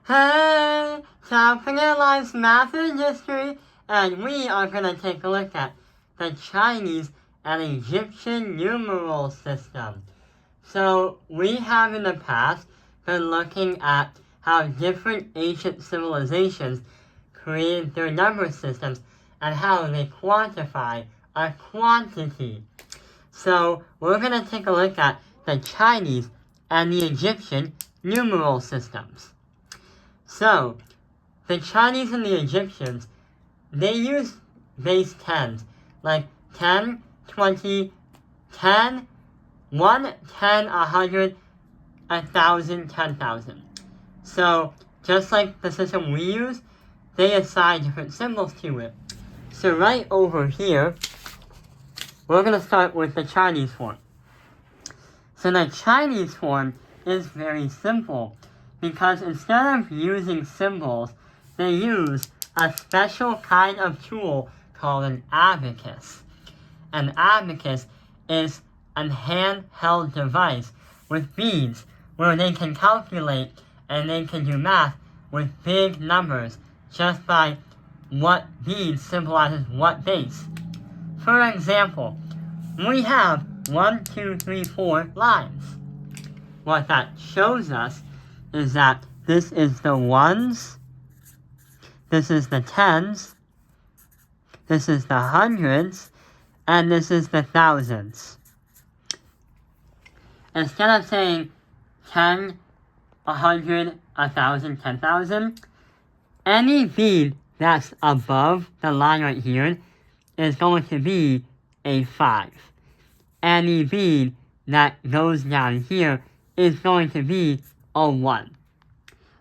Hey, Southern Airlines Math and History, and we are going to take a look at the Chinese and Egyptian numeral system. So, we have in the past been looking at how different ancient civilizations created their number systems and how they quantify a quantity. So, we're going to take a look at the Chinese and the Egyptian numeral systems. So, the Chinese and the Egyptians, they use base 10s, like 10, 20, 10, 1, 10, 100, 1,000, 10,000. So, just like the system we use, they assign different symbols to it. So right over here, we're going to start with the Chinese form. So the Chinese form is very simple, because instead of using symbols, they use a special kind of tool called an abacus. An abacus is a handheld device with beads where they can calculate and they can do math with big numbers just by what bead symbolizes what base. For example, we have 1, 2, 3, 4 lines. What that shows us is that this is the ones, this is the tens, this is the hundreds, and this is the thousands. Instead of saying 10, 100, 1,000, 10,000, any bead that's above the line right here is going to be a 5. Any bead that goes down here is going to be a 1.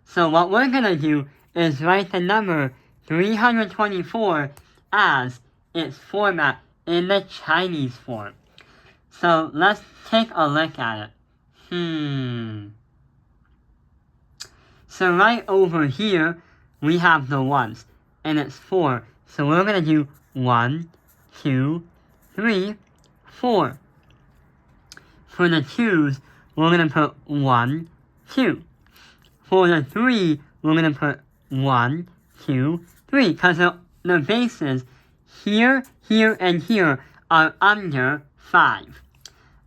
So what we're going to do is write the number 324 as its format in the Chinese form. So let's take a look at it. So right over here, we have the ones, and it's 4. So we're going to do 1, 2, 3, 4. For the 2s, we're going to put 1, 2. For the 3, we're going to put 1, 2, 3, because the bases here, here, and here are under 5.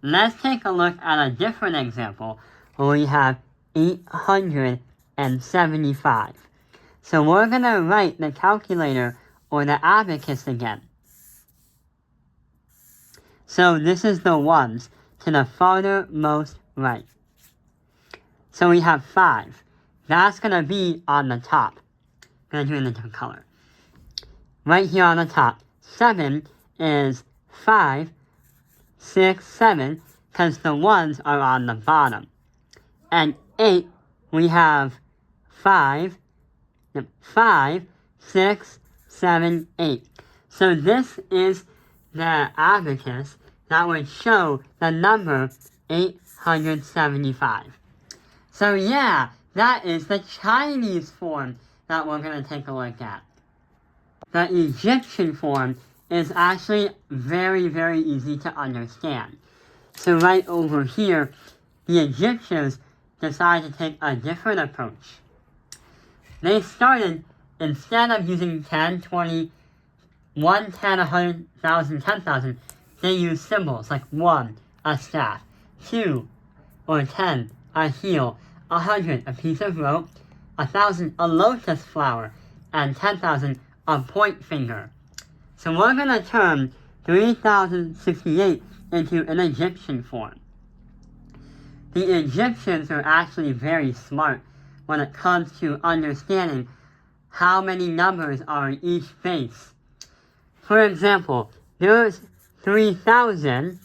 Let's take a look at a different example where we have 875. So we're going to write the calculator or the abacus again. So this is the ones to the farthermost right. So we have 5. That's going to be on the top. I'm going to do it in a different color. Right here on the top. 7 is 5, 6, 7, because the ones are on the bottom. And 8, we have 5, 6, 7, 8. So this is the abacus that would show the number 875. So yeah, that is the Chinese form that we're going to take a look at. The Egyptian form is actually very, very easy to understand. So right over here, the Egyptians decided to take a different approach. They started, instead of using 10, 20, 1, 10, 100, 1,000, 10,000, they used symbols like 1, a staff, 2, or 10, a heel, 100, a piece of rope, 1,000, a lotus flower, and 10,000, a point finger. So we're going to turn 3,068 into an Egyptian form. The Egyptians are actually very smart when it comes to understanding how many numbers are in each base. For example, there's 3,000,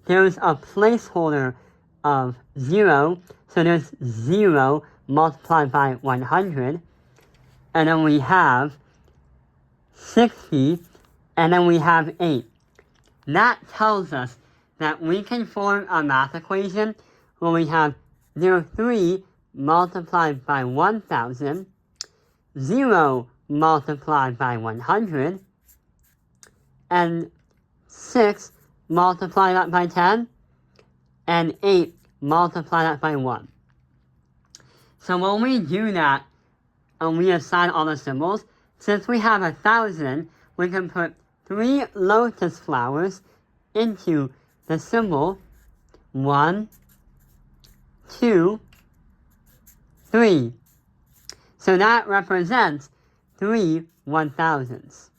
there's a placeholder of 0, so there's 0 multiplied by 100, and then we have 60, and then we have 8. That tells us that we can form a math equation where we have 3 multiplied by 1,000, 0 multiplied by 100, and 6 multiply that by 10, and 8 multiply that by 1. So when we do that, and we assign all the symbols. Since we have 1,000, we can put 3 lotus flowers into the symbol 1, 2, 3. So that represents 3 1,000s.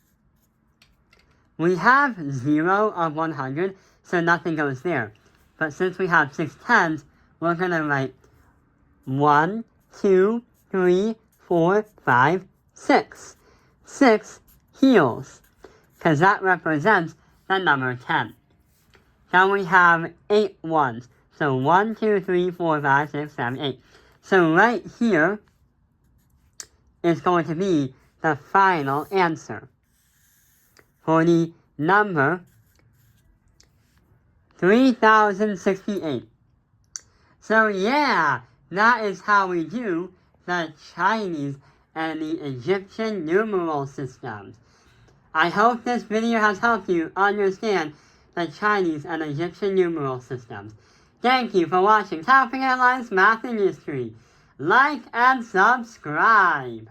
We have 0 of 100, so nothing goes there. But since we have 6 tens, we're going to write 1, 2, 3, 4, 5, 6. 6 heels, because that represents the number 10. Then we have 8 ones. So 1, 2, 3, 4, 5, 6, 7, 8. So right here is going to be the final answer for the number 3068. So yeah, that is how we do the Chinese and the Egyptian numeral systems. I hope this video has helped you understand the Chinese and Egyptian numeral systems. Thank you for watching Top Airlines Math and History. Like and subscribe.